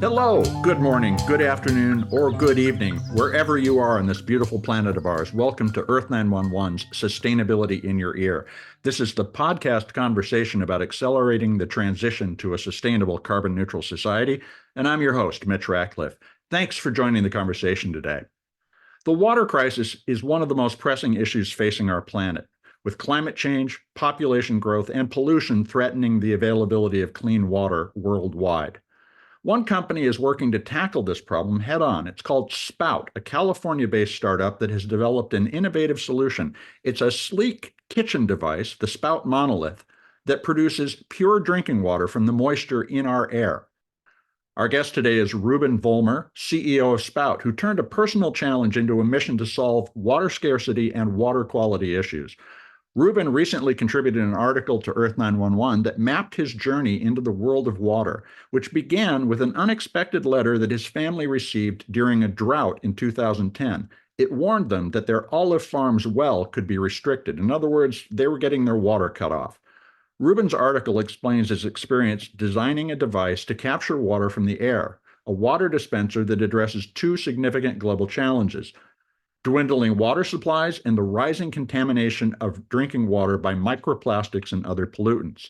Hello, good morning, good afternoon, or good evening, wherever you are on this beautiful planet of ours. Welcome to Earth911's Sustainability in Your Ear. This is the podcast conversation about accelerating the transition to a sustainable carbon neutral society, and I'm your host, Mitch Ratcliffe. Thanks for joining the conversation today. The water crisis is one of the most pressing issues facing our planet, with climate change, population growth, and pollution threatening the availability of clean water worldwide. One company is working to tackle this problem head on. It's called Spout, a California-based startup that has developed an innovative solution. It's a sleek kitchen device, the Spout Monolith, that produces pure drinking water from the moisture in our air. Our guest today is Reuben Vollmer, CEO of Spout, who turned a personal challenge into a mission to solve water scarcity and water quality issues. Reuben recently contributed an article to Earth911 that mapped his journey into the world of water, which began with an unexpected letter that his family received during a drought in 2010. It warned them that their olive farm's well could be restricted. In other words, they were getting their water cut off. Reuben's article explains his experience designing a device to capture water from the air, a water dispenser that addresses two significant global challenges: dwindling water supplies and the rising contamination of drinking water by microplastics and other pollutants.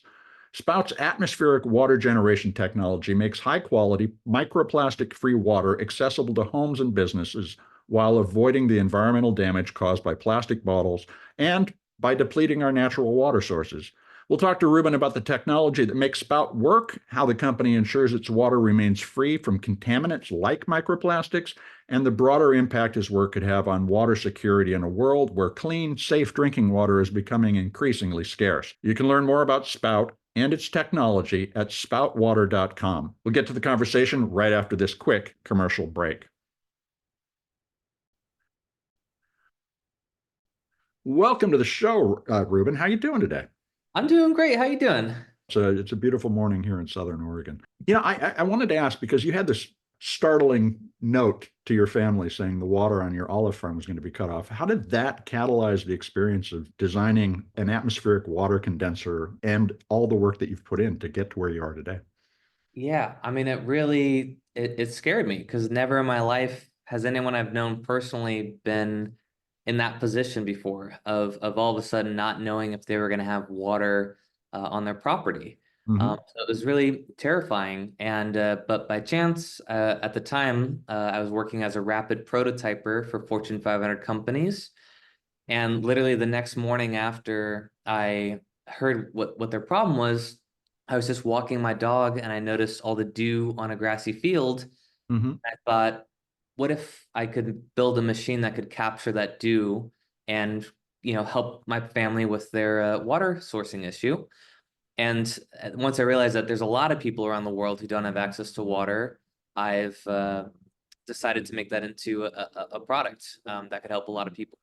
Spout's atmospheric water generation technology makes high-quality, microplastic-free water accessible to homes and businesses while avoiding the environmental damage caused by plastic bottles and by depleting our natural water sources. We'll talk to Reuben about the technology that makes Spout work, how the company ensures its water remains free from contaminants like microplastics, and the broader impact his work could have on water security in a world where clean, safe drinking water is becoming increasingly scarce. You can learn more about Spout and its technology at spoutwater.com. We'll get to the conversation right after this quick commercial break. Welcome to the show, Reuben. How are you doing today? I'm doing great. How you doing? It's a beautiful morning here in Southern Oregon. I wanted to ask, because you had this startling note to your family saying the water on your olive farm was going to be cut off. How did that catalyze the experience of designing an atmospheric water condenser and all the work that you've put in to get to where you are today? Yeah, I mean, it scared me because never in my life has anyone I've known personally been in that position before of all of a sudden not knowing if they were going to have water on their property. Mm-hmm. So it was really terrifying. And but by chance, at the time, I was working as a rapid prototyper for Fortune 500 companies. And literally the next morning after I heard what their problem was, I was just walking my dog and I noticed all the dew on a grassy field. Mm-hmm. I thought, what if I could build a machine that could capture that dew and, help my family with their water sourcing issue? And once I realized that there's a lot of people around the world who don't have access to water, I've decided to make that into a product that could help a lot of people.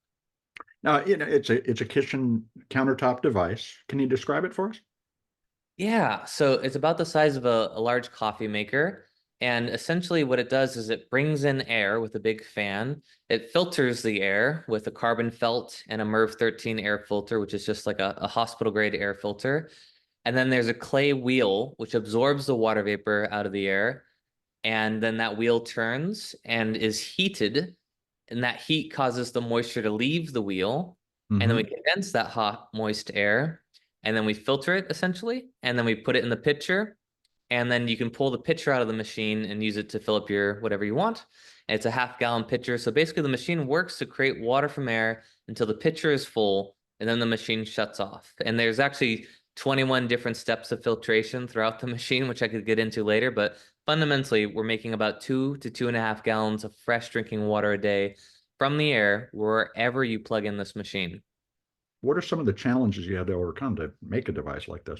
Now, it's a kitchen countertop device. Can you describe it for us? Yeah, so it's about the size of a large coffee maker. And essentially, what it does is it brings in air with a big fan. It filters the air with a carbon felt and a MERV 13 air filter, which is just like a hospital grade air filter. And then there's a clay wheel, which absorbs the water vapor out of the air. And then that wheel turns and is heated. And that heat causes the moisture to leave the wheel. And then Mm-hmm. we condense that hot, moist air. And then we filter it essentially. And then we put it in the pitcher. And then you can pull the pitcher out of the machine and use it to fill up your whatever you want. And it's a half-gallon pitcher. So basically, the machine works to create water from air until the pitcher is full, and then the machine shuts off. And there's actually 21 different steps of filtration throughout the machine, which I could get into later. But fundamentally, we're making about 2 to 2.5 gallons of fresh drinking water a day from the air wherever you plug in this machine. What are some of the challenges you had to overcome to make a device like this?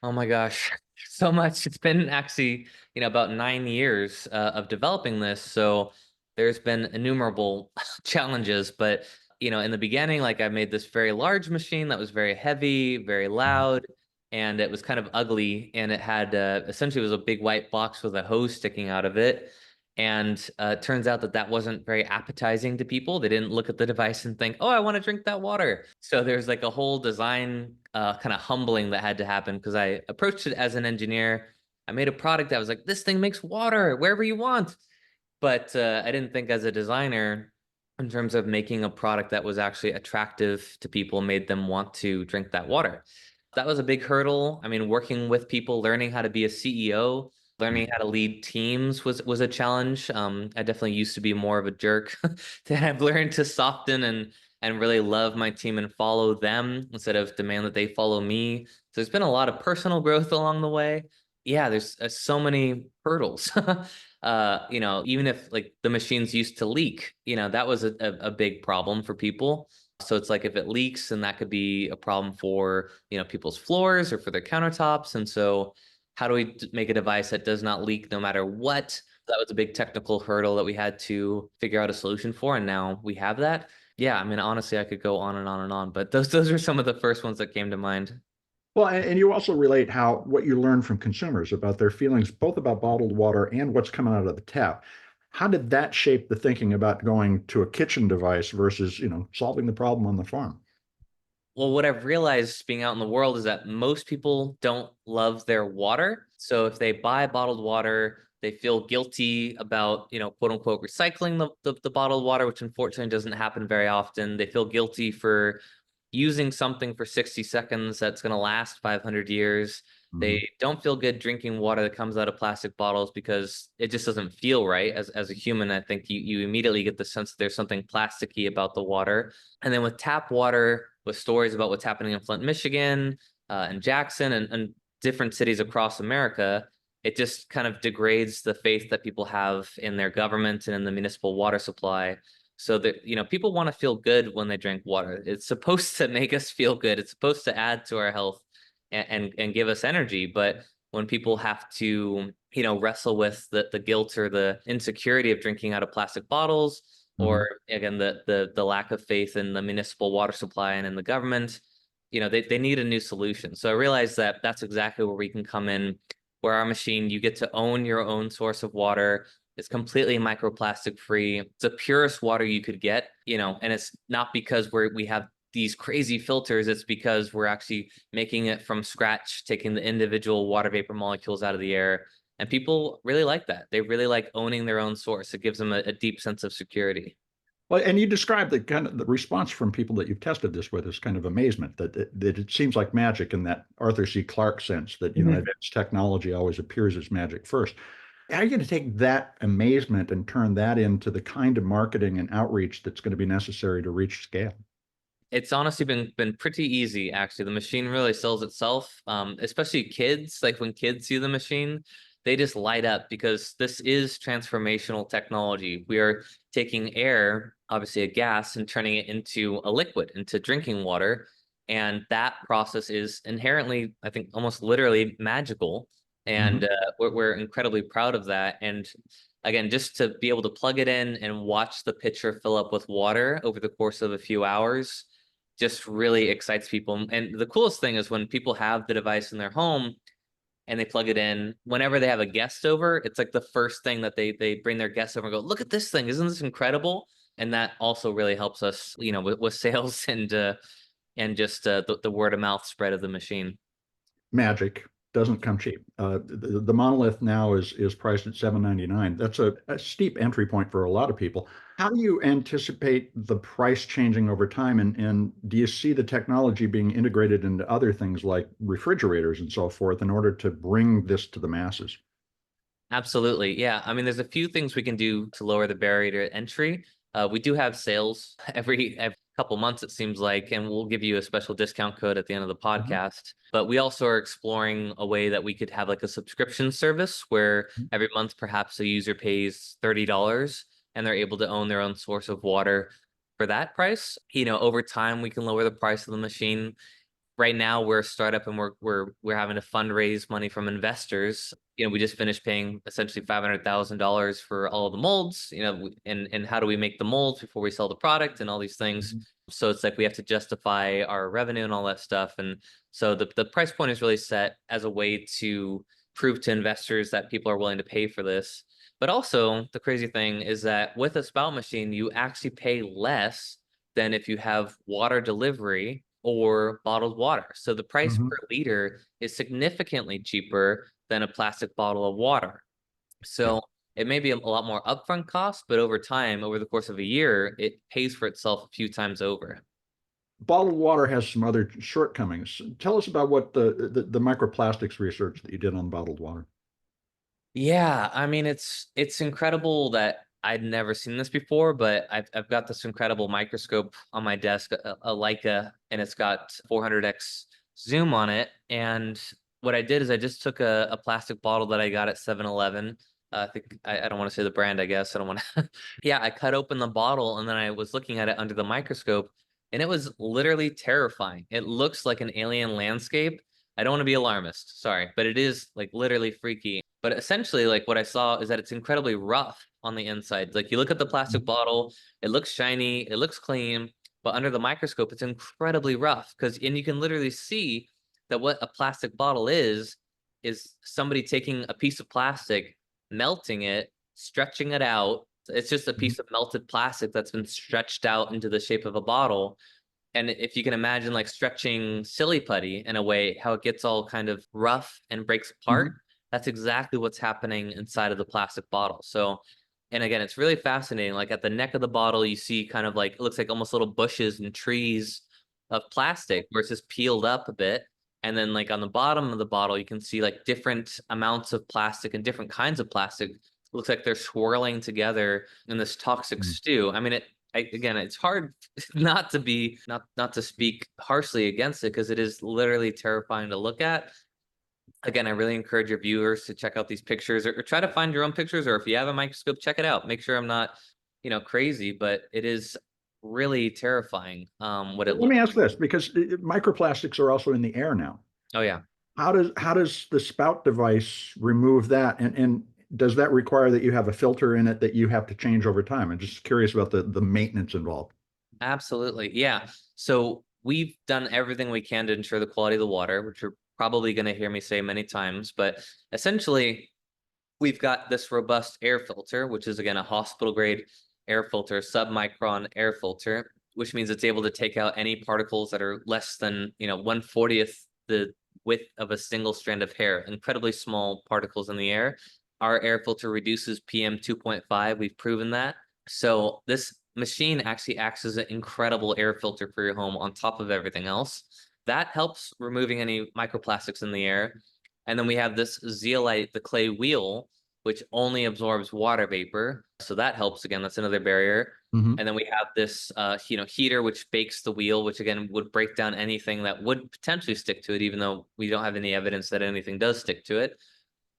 Oh my gosh, so much. It's been actually, about 9 years of developing this. So there's been innumerable challenges, but in the beginning, like I made this very large machine that was very heavy, very loud, and it was kind of ugly. And it had essentially it was a big white box with a hose sticking out of it. And it turns out that that wasn't very appetizing to people. They didn't look at the device and think, oh, I want to drink that water. So there's like a whole design kind of humbling that had to happen because I approached it as an engineer. I made a product that was like, this thing makes water wherever you want. But I didn't think as a designer in terms of making a product that was actually attractive to people, made them want to drink that water. That was a big hurdle. I mean, working with people, learning how to be a CEO, learning how to lead teams was a challenge. I definitely used to be more of a jerk that I've learned to soften and really love my team and follow them instead of demand that they follow me. So there's been a lot of personal growth along the way. Yeah, there's so many hurdles. Even if like the machines used to leak, that was a big problem for people. So it's like if it leaks, then that could be a problem for, people's floors or for their countertops. And so how do we make a device that does not leak no matter what? That was a big technical hurdle that we had to figure out a solution for. And now we have that. Yeah, I mean, honestly, I could go on and on and on, but those are some of the first ones that came to mind. Well, and you also relate how what you learn from consumers about their feelings, both about bottled water and what's coming out of the tap. How did that shape the thinking about going to a kitchen device versus, solving the problem on the farm? Well, what I've realized being out in the world is that most people don't love their water. So if they buy bottled water, they feel guilty about, quote unquote, recycling the bottled water, which unfortunately doesn't happen very often. They feel guilty for using something for 60 seconds that's going to last 500 years. Mhm. They don't feel good drinking water that comes out of plastic bottles because it just doesn't feel right. As a human, I think you immediately get the sense that there's something plasticky about the water. And then with tap water, with stories about what's happening in Flint, Michigan, and Jackson, and different cities across America, it just kind of degrades the faith that people have in their government and in the municipal water supply. So that, people want to feel good when they drink water. It's supposed to make us feel good. It's supposed to add to our health and give us energy. But when people have to, wrestle with the guilt or the insecurity of drinking out of plastic bottles, or Mhm. again the lack of faith in the municipal water supply and in the government, they need a new solution. So I realized that that's exactly where we can come in, where our machine, you get to own your own source of water. It's completely microplastic free. It's the purest water you could get, and it's not because we have these crazy filters. It's because we're actually making it from scratch, taking the individual water vapor molecules out of the air. And people really like that. They really like owning their own source. It gives them a deep sense of security. Well, and you described the kind of the response from people that you've tested this with is kind of amazement that it seems like magic in that Arthur C. Clarke sense that, Mhm. advanced technology always appears as magic first. How are you going to take that amazement and turn that into the kind of marketing and outreach that's going to be necessary to reach scale? It's honestly been pretty easy, actually. The machine really sells itself. Especially kids, like when kids see the machine, they just light up because this is transformational technology. We are taking air, obviously a gas, and turning it into a liquid, into drinking water. And that process is inherently, I think, almost literally magical. And Mhm. we're incredibly proud of that. And again, just to be able to plug it in and watch the pitcher fill up with water over the course of a few hours just really excites people. And the coolest thing is when people have the device in their home and they plug it in, whenever they have a guest over, it's like the first thing that they bring their guests over and go, look at this thing, isn't this incredible? And that also really helps us, with sales and just the word of mouth spread of the machine. Magic doesn't come cheap. The monolith now is priced at $799. That's a steep entry point for a lot of people. How do you anticipate the price changing over time? And do you see the technology being integrated into other things like refrigerators and so forth in order to bring this to the masses? Absolutely. Yeah. I mean, there's a few things we can do to lower the barrier to entry. We do have sales every couple months, it seems like, and we'll give you a special discount code at the end of the Mhm. podcast. But we also are exploring a way that we could have like a subscription service where every month perhaps a user pays $30 and they're able to own their own source of water for that price. Over time, we can lower the price of the machine. Right now we're a startup and we're having to fundraise money from investors. We just finished paying essentially $500,000 for all of the molds, and how do we make the molds before we sell the product and all these things. Mhm. So it's like we have to justify our revenue and all that stuff. And so the price point is really set as a way to prove to investors that people are willing to pay for this. But also the crazy thing is that with a spout machine, you actually pay less than if you have water delivery or bottled water. So the price Mhm. per liter is significantly cheaper than a plastic bottle of water. Yeah. So it may be a lot more upfront cost, but over time, over the course of a year, it pays for itself a few times over. Bottled water has some other shortcomings. Tell us about what the microplastics research that you did on bottled water. Yeah, I mean it's incredible that I'd never seen this before, but I've got this incredible microscope on my desk, a Leica, and it's got 400x zoom on it. And what I did is I just took a plastic bottle that I got at 7-Eleven. I think I don't want to say the brand, I guess. I don't want to. Yeah, I cut open the bottle and then I was looking at it under the microscope, and it was literally terrifying. It looks like an alien landscape. I don't want to be alarmist, sorry, but it is like literally freaky. But essentially, like what I saw is that it's incredibly rough on the inside. Like you look at the plastic bottle, it looks shiny, it looks clean, but under the microscope, it's incredibly rough. And you can literally see that what a plastic bottle is somebody taking a piece of plastic, melting it, stretching it out. It's just a Mhm. piece of melted plastic that's been stretched out into the shape of a bottle. And if you can imagine like stretching silly putty in a way, how it gets all kind of rough and breaks apart, Mhm. that's exactly what's happening inside of the plastic bottle. So, and again, it's really fascinating. Like at the neck of the bottle, you see kind of like, it looks like almost little bushes and trees of plastic where it's just peeled up a bit. And then like on the bottom of the bottle, you can see like different amounts of plastic and different kinds of plastic. It looks like they're swirling together in this toxic Mhm. stew. I mean, again, it's hard not to speak harshly against it because it is literally terrifying to look at. Again, I really encourage your viewers to check out these pictures, or try to find your own pictures, or if you have a microscope, check it out. Make sure I'm not, crazy, but it is really terrifying what it Let looks me ask like. this, because microplastics are also in the air now. Oh yeah. How does the spout device remove that? And does that require that you have a filter in it that you have to change over time? I'm just curious about the maintenance involved. Absolutely. Yeah. So we've done everything we can to ensure the quality of the water, which you're probably going to hear me say many times, but essentially we've got this robust air filter, which is again a hospital grade air filter, submicron air filter, which means it's able to take out any particles that are less than, 1/40th the width of a single strand of hair, incredibly small particles in the air. Our air filter reduces PM 2.5. We've proven that. So this machine actually acts as an incredible air filter for your home on top of everything else. That helps removing any microplastics in the air. And then we have this zeolite, the clay wheel, which only absorbs water vapor. So that helps again. That's another barrier. Mhm. And then we have this, heater, which bakes the wheel, which again would break down anything that would potentially stick to it, even though we don't have any evidence that anything does stick to it.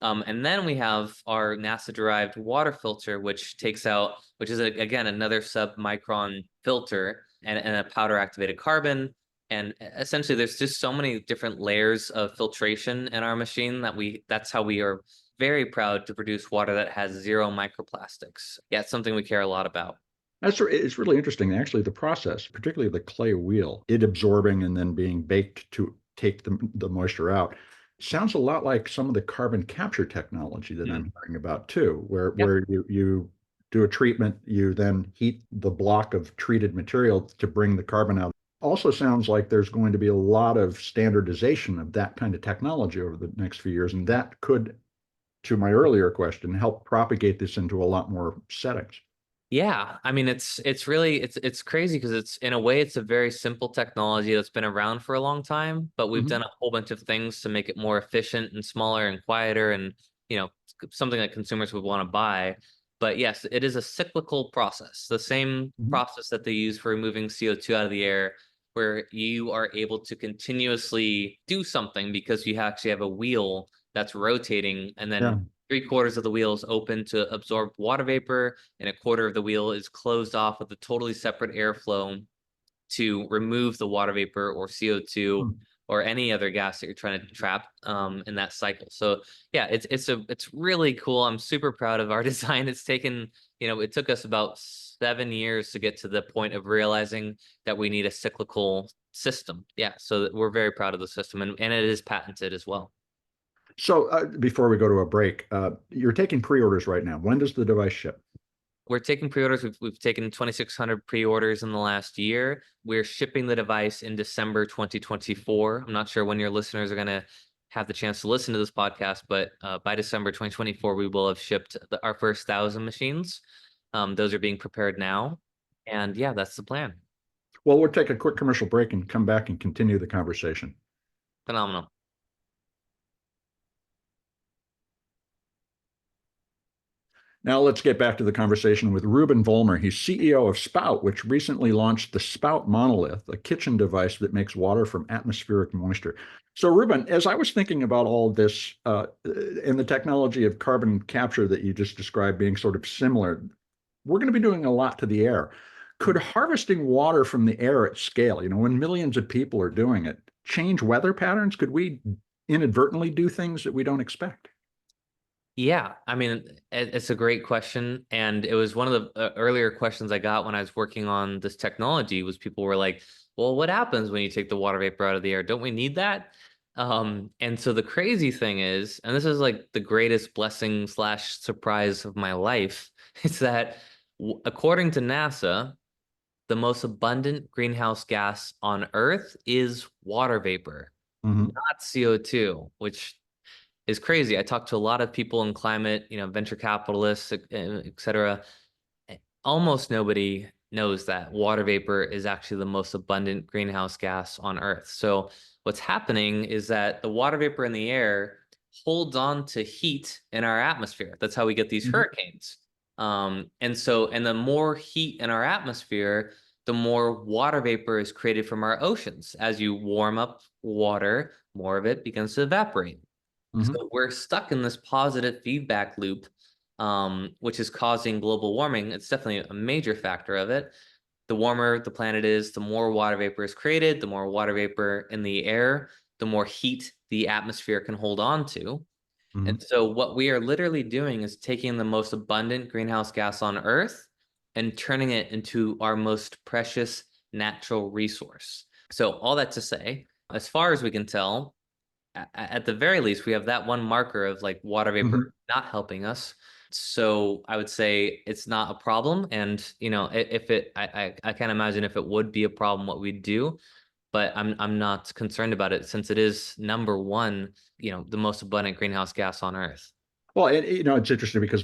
And then we have our NASA-derived water filter, which is again another sub-micron filter and a powder-activated carbon. And essentially, there's just so many different layers of filtration in our machine that's how we are very proud to produce water that has zero microplastics. Yeah, it's something we care a lot about. It's really interesting, actually, the process, particularly the clay wheel, it absorbing and then being baked to take the moisture out. Sounds a lot like some of the carbon capture technology that Hmm. I'm hearing about too, where Yeah. you do a treatment, you then heat the block of treated material to bring the carbon out. Also sounds like there's going to be a lot of standardization of that kind of technology over the next few years, and that could, to my earlier question, help propagate this into a lot more settings. Yeah, I mean it's really it's crazy because it's in a way it's a very simple technology that's been around for a long time, but we've Mhm. done a whole bunch of things to make it more efficient and smaller and quieter and something that consumers would want to buy. But yes, it is a cyclical process, the same Mhm. process that they use for removing CO2 out of the air, where you are able to continuously do something because you actually have a wheel that's rotating, and then Yeah. 3/4 of the wheel is open to absorb water vapor and a quarter of the wheel is closed off with a totally separate airflow to remove the water vapor or CO2 Hmm. or any other gas that you're trying to trap in that cycle. So yeah, it's really cool. I'm super proud of our design. It's taken, it took us about 7 years to get to the point of realizing that we need a cyclical system. Yeah, so we're very proud of the system, and it is patented as well. So before we go to a break, you're taking pre-orders right now. When does the device ship? We're taking pre-orders. We've taken 2,600 pre-orders in the last year. We're shipping the device in December 2024. I'm not sure when your listeners are going to have the chance to listen to this podcast, but by December 2024, we will have shipped our first 1,000 machines. Those are being prepared now. And yeah, that's the plan. Well, we'll take a quick commercial break and come back and continue the conversation. Phenomenal. Now let's get back to the conversation with Reuben Vollmer. He's CEO of Spout, which recently launched the Spout Monolith, a kitchen device that makes water from atmospheric moisture. So, Reuben, as I was thinking about all this and the technology of carbon capture that you just described being sort of similar, we're going to be doing a lot to the air. Could harvesting water from the air at scale, when millions of people are doing it, change weather patterns? Could we inadvertently do things that we don't expect? Yeah, I mean, it's a great question. And it was one of the earlier questions I got when I was working on this technology was people were like, well, what happens when you take the water vapor out of the air? Don't we need that? And so the crazy thing is, and this is like the greatest blessing slash surprise of my life, is that according to NASA, the most abundant greenhouse gas on Earth is water vapor, Mm-hmm. not CO2, which is crazy. I talked to a lot of people in climate, venture capitalists, et cetera. Almost nobody knows that water vapor is actually the most abundant greenhouse gas on Earth. So what's happening is that the water vapor in the air holds on to heat in our atmosphere. That's how we get these hurricanes. And the more heat in our atmosphere, the more water vapor is created from our oceans. As you warm up water, more of it begins to evaporate. Mm-hmm. So we're stuck in this positive feedback loop, which is causing global warming. It's definitely a major factor of it. The warmer the planet is, the more water vapor is created, the more water vapor in the air, the more heat the atmosphere can hold on to. Mm-hmm. And so what we are literally doing is taking the most abundant greenhouse gas on Earth and turning it into our most precious natural resource. So all that to say, as far as we can tell, at the very least, we have that one marker of like water vapor Mm-hmm. not helping us. So I would say it's not a problem. And if I can't imagine if it would be a problem what we'd do, but I'm not concerned about it since it is number one, the most abundant greenhouse gas on Earth. Well, it's interesting because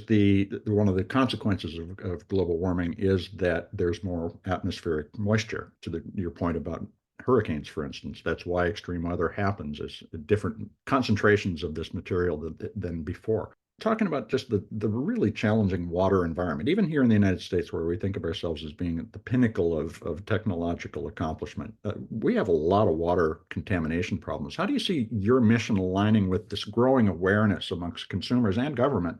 one of the consequences of global warming is that there's more atmospheric moisture. To your point about hurricanes, for instance, that's why extreme weather happens, is different concentrations of this material than before. Talking about just the really challenging water environment, even here in the United States, where we think of ourselves as being at the pinnacle of technological accomplishment, we have a lot of water contamination problems. How do you see your mission aligning with this growing awareness amongst consumers and government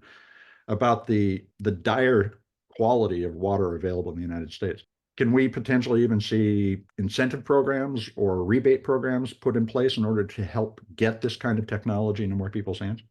about the dire quality of water available in the United States? Can we potentially even see incentive programs or rebate programs put in place in order to help get this kind of technology into more people's hands?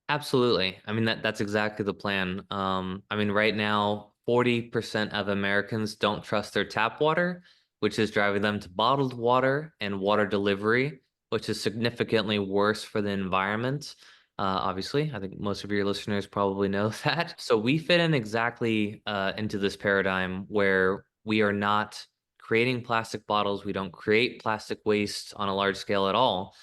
Absolutely. I mean, that's exactly the plan. I mean, right now, 40% of Americans don't trust their tap water, which is driving them to bottled water and water delivery, which is significantly worse for the environment. Obviously, I think most of your listeners probably know that. So we fit in exactly into this paradigm where we are not creating plastic bottles. We don't create plastic waste on a large scale at all,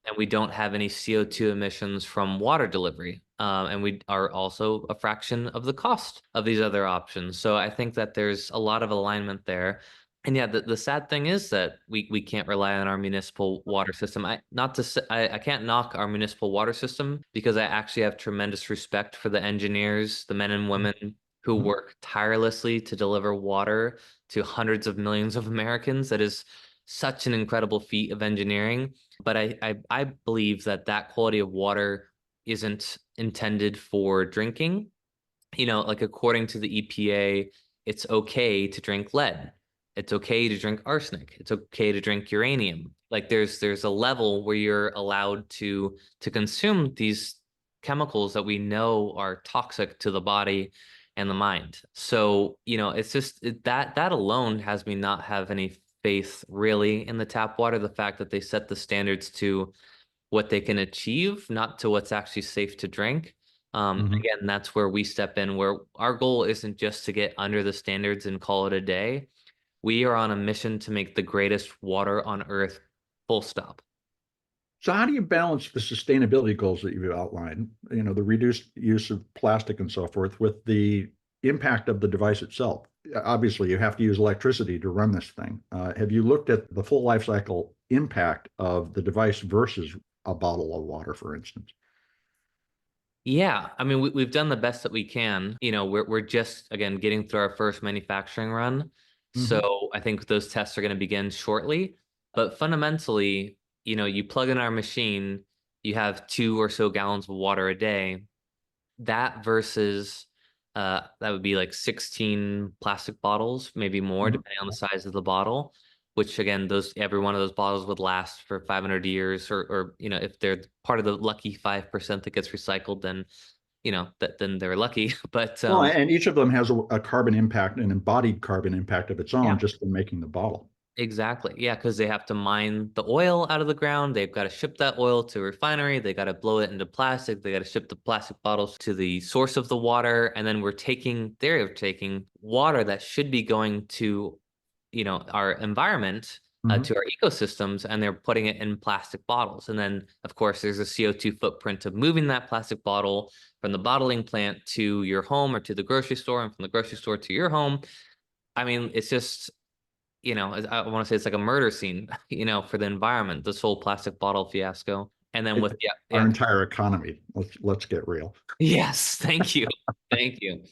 and we don't have any CO2 emissions from water delivery. And we are also a fraction of the cost of these other options. So I think that there's a lot of alignment there. And yeah, the sad thing is that we can't rely on our municipal water system. I can't knock our municipal water system because I actually have tremendous respect for the engineers, the men and women who Mhm. work tirelessly to deliver water to hundreds of millions of Americans. That is such an incredible feat of engineering. But I believe that that quality of water isn't intended for drinking. Like according to the EPA, it's okay to drink lead. It's okay to drink arsenic. It's okay to drink uranium. Like there's a level where you're allowed to consume these chemicals that we know are toxic to the body and the mind. So, it's just that alone has me not have any faith really in the tap water. The fact that they set the standards to what they can achieve, not to what's actually safe to drink. Mhm. Again, that's where we step in, where our goal isn't just to get under the standards and call it a day. We are on a mission to make the greatest water on Earth, full stop. So how do you balance the sustainability goals that you've outlined, the reduced use of plastic and so forth, with the impact of the device itself? Obviously, you have to use electricity to run this thing. Have you looked at the full life cycle impact of the device versus a bottle of water, for instance? Yeah, I mean, we've done the best that we can. We're just again getting through our first manufacturing run, Hmm. so I think those tests are going to begin shortly. But fundamentally, you plug in our machine, you have 2 or so gallons of water a day. That versus that would be like 16 plastic bottles, maybe more, Hmm. depending on the size of the bottle. Which again, those every one of those bottles would last for 500 years, or if they're part of the lucky 5% that gets recycled, then then they're lucky. But Well, and each of them has a carbon impact, an embodied carbon impact of its own, yeah, just from making the bottle. exactly. Yeah, because they have to mine the oil out of the ground. They've got to ship that oil to a refinery. They got to blow it into plastic. They got to ship the plastic bottles to the source of the water. And then they're taking water that should be going to, our environment, Hmm. to our ecosystems, and they're putting it in plastic bottles. And then, of course, there's a CO2 footprint of moving that plastic bottle from the bottling plant to your home or to the grocery store, and from the grocery store to your home. I mean, it's just I want to say it's like a murder scene, for the environment, this whole plastic bottle fiasco. And then It, with, yeah, our yeah. entire economy. Let's get real. Yes, thank you. Thank you.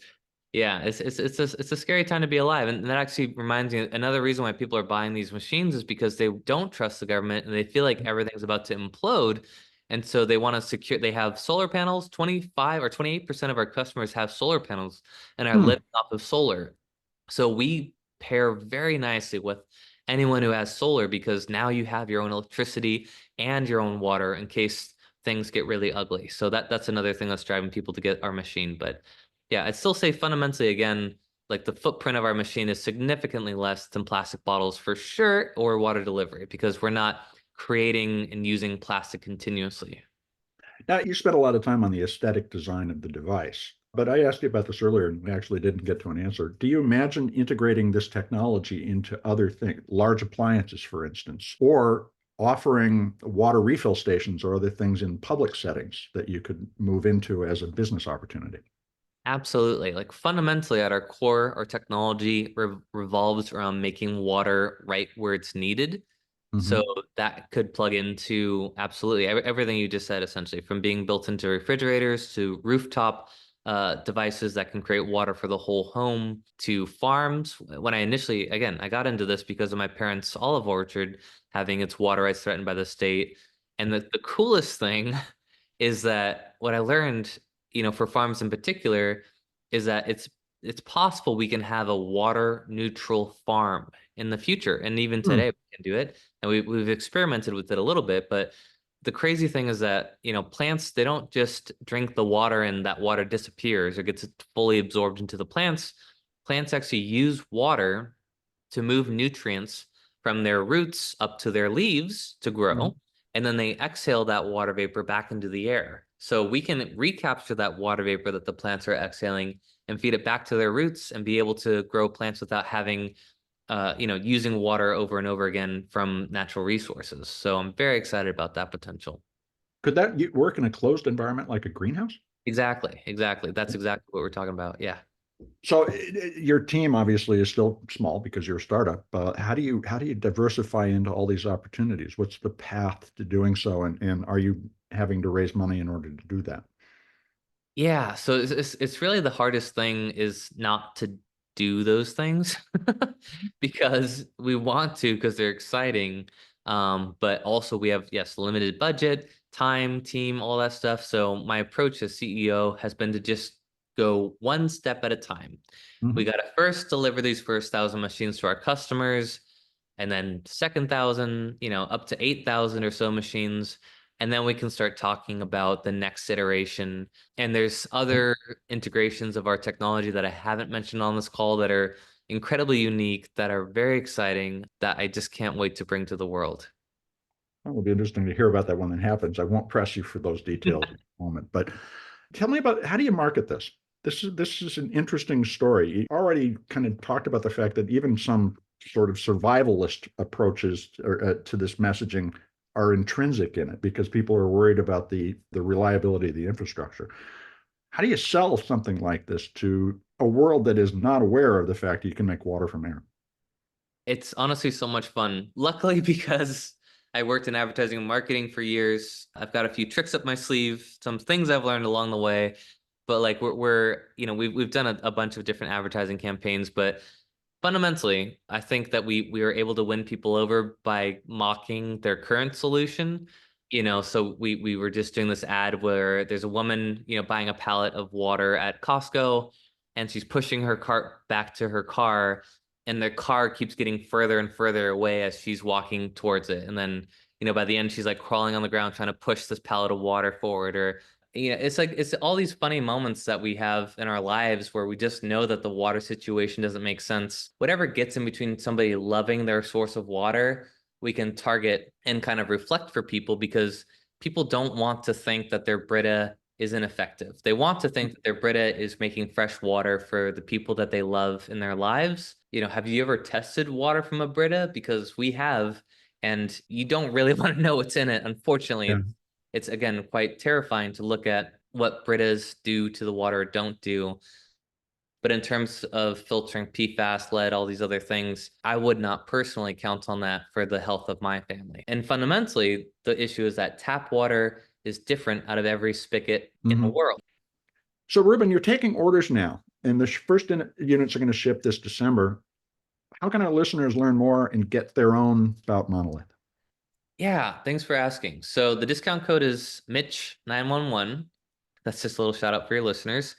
Yeah, it's a scary time to be alive. And that actually reminds me, another reason why people are buying these machines is because they don't trust the government and they feel like everything's about to implode. And so they want to they have solar panels. 25 or 28% of our customers have solar panels and are Hmm. living off of solar. So we pair very nicely with anyone who has solar, because now you have your own electricity and your own water in case things get really ugly. So that's another thing that's driving people to get our machine. But yeah, I'd still say fundamentally, again, like the footprint of our machine is significantly less than plastic bottles for sure, or water delivery, because we're not creating and using plastic continuously. Now, you spent a lot of time on the aesthetic design of the device, but I asked you about this earlier and we actually didn't get to an answer. Do you imagine integrating this technology into other things, large appliances, for instance, or offering water refill stations or other things in public settings that you could move into as a business opportunity? Absolutely. Like fundamentally at our core, our technology revolves around making water right where it's needed. So Hmm. that could plug into absolutely everything you just said, essentially, from being built into refrigerators to rooftop devices that can create water for the whole home to farms. When I initially, again, I got into this because of my parents' olive orchard having its water rights threatened by the state. And the coolest thing is that what I learned, for farms in particular, is that it's possible we can have a water neutral farm in the future. And even Hmm. today we can do it. And we've experimented with it a little bit, but the crazy thing is that, plants, they don't just drink the water and that water disappears or gets fully absorbed into the plants. Plants actually use water to move nutrients from their roots up to their leaves to Hmm. grow. And then they exhale that water vapor back into the air. So we can recapture that water vapor that the plants are exhaling and feed it back to their roots and be able to grow plants without having using water over and over again from natural resources. So I'm very excited about that potential. Could that work in a closed environment like a greenhouse? Exactly, exactly. That's exactly what we're talking about. Yeah. So your team obviously is still small because you're a startup. How do you diversify into all these opportunities? What's the path to doing so? And are you having to raise money in order to do that? Yeah, so it's really the hardest thing is not to do those things because we want to, because they're exciting. But also we have, yes, limited budget, time, team, all that stuff. So my approach as CEO has been to just go one step at a time. We Mhm. got to first deliver these first 1,000 machines to our customers, and then second thousand, up to 8,000 or so machines. And then we can start talking about the next iteration. And there's other integrations of our technology that I haven't mentioned on this call that are incredibly unique, that are very exciting, that I just can't wait to bring to the world. It will be interesting to hear about that when it happens. I won't press you for those details at the moment, but Tell me about, how do you market this? This is an interesting story. You already kind of talked about the fact that even some sort of survivalist approaches to this messaging are intrinsic in it because people are worried about the reliability of the infrastructure. How do you sell something like this to a world that is not aware of the fact that you can make water from air? It's honestly so much fun. Luckily, because I worked in advertising and marketing for years, I've got a few tricks up my sleeve, some things I've learned along the way. But like we're you know, we've done a bunch of different advertising campaigns, but fundamentally, I think that we were able to win people over by mocking their current solution. So we were just doing this ad where there's a woman, buying a pallet of water at Costco, and she's pushing her cart back to her car, and the car keeps getting further and further away as she's walking towards it. And then, by the end, she's like crawling on the ground trying to push this pallet of water forward. Or it's all these funny moments that we have in our lives where we just know that the water situation doesn't make sense. Whatever gets in between somebody loving their source of water, we can target and kind of reflect for people, because people don't want to think that their Brita is ineffective. They want to think that their Brita is making fresh water for the people that they love in their lives. Have you ever tested water from a Brita? Because we have, and you don't really want to know what's in it. Unfortunately, Yeah. it's again quite terrifying to look at what Britas do to the water or don't do. But in terms of filtering PFAS, lead, all these other things, I would not personally count on that for the health of my family. And fundamentally, the issue is that tap water is different out of every spigot in the world. So, Reuben, you're taking orders now, and the first units are going to ship this December. How can our listeners learn more and get their own Spout monolith? Yeah, thanks for asking. So the discount code is Mitch911. That's just a little shout out for your listeners.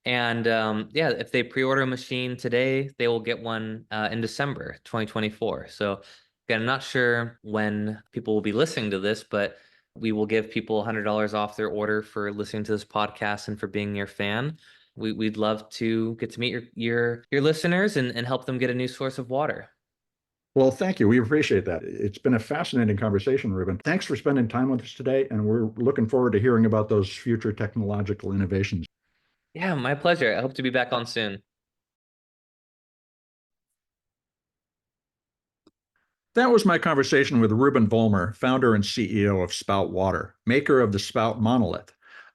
And yeah, if they pre-order a machine today, they will get one in December 2024. So again, I'm not sure when people will be listening to this, but we will give people $100 off their order for listening to this podcast and for being your fan. We'd love to get to meet your listeners and help them get a new source of water. Well, thank you. We appreciate that. It's been a fascinating conversation, Reuben. Thanks for spending time with us today, and we're looking forward to hearing about those future technological innovations. Yeah, my pleasure. I hope to be back on soon. That was my conversation with Reuben Vollmer, founder and CEO of Spout Water, maker of the Spout Monolith,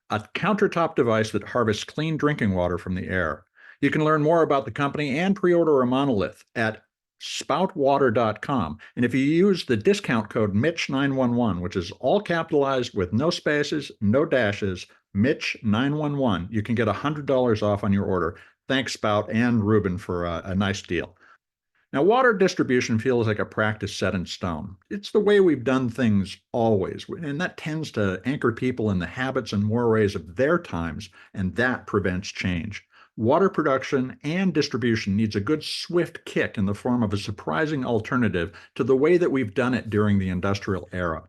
a countertop device that harvests clean drinking water from the air. You can learn more about the company and pre-order a monolith at spoutwater.com. And if you use the discount code Mitch911, which is all capitalized with no spaces, no dashes, Mitch911, you can get $100 off on your order. Thanks, Spout and Reuben, for a nice deal. Now, water distribution feels like a practice set in stone. It's the way we've done things always, and that tends to anchor people in the habits and mores of their times, and that prevents change. Water production and distribution needs a good swift kick in the form of a surprising alternative to the way that we've done it during the industrial era.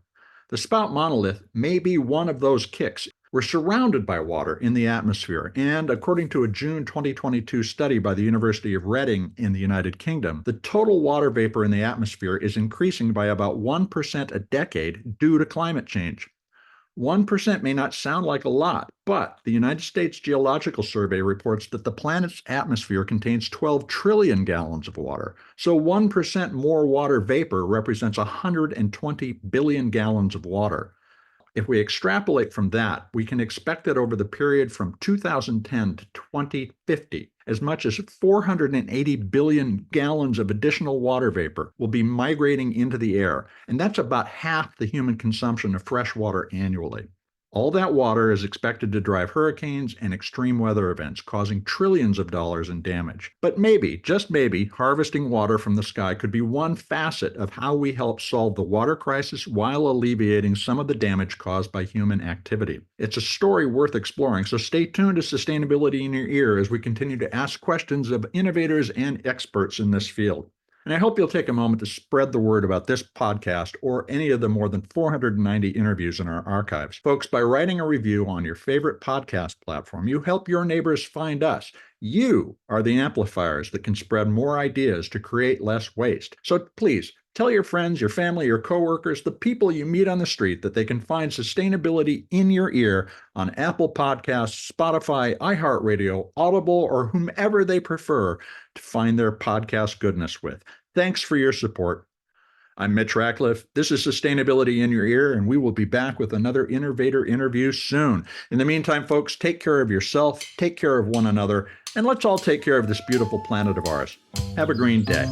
The Spout monolith may be one of those kicks. We're surrounded by water in the atmosphere, and according to a June 2022 study by the University of Reading in the United Kingdom, the total water vapor in the atmosphere is increasing by about 1% a decade due to climate change. 1% may not sound like a lot, but the United States Geological Survey reports that the planet's atmosphere contains 12 trillion gallons of water. So 1% more water vapor represents 120 billion gallons of water. If we extrapolate from that, we can expect that over the period from 2010 to 2050, as much as 480 billion gallons of additional water vapor will be migrating into the air, and that's about half the human consumption of fresh water annually. All that water is expected to drive hurricanes and extreme weather events, causing trillions of dollars in damage. But maybe, just maybe, harvesting water from the sky could be one facet of how we help solve the water crisis while alleviating some of the damage caused by human activity. It's a story worth exploring, so stay tuned to Sustainability in Your Ear as we continue to ask questions of innovators and experts in this field. And I hope you'll take a moment to spread the word about this podcast or any of the more than 490 interviews in our archives. Folks, by writing a review on your favorite podcast platform, you help your neighbors find us. You are the amplifiers that can spread more ideas to create less waste. So please Tell your friends, your family, your coworkers, the people you meet on the street that they can find sustainability in your ear on Apple Podcasts, Spotify, iHeartRadio, Audible, or whomever they prefer to find their podcast goodness with. Thanks for your support. I'm Mitch Ratcliffe. This is Sustainability in Your Ear, and we will be back with another innovator interview soon. In the meantime, folks, take care of yourself, take care of one another, and let's all take care of this beautiful planet of ours. Have a green day.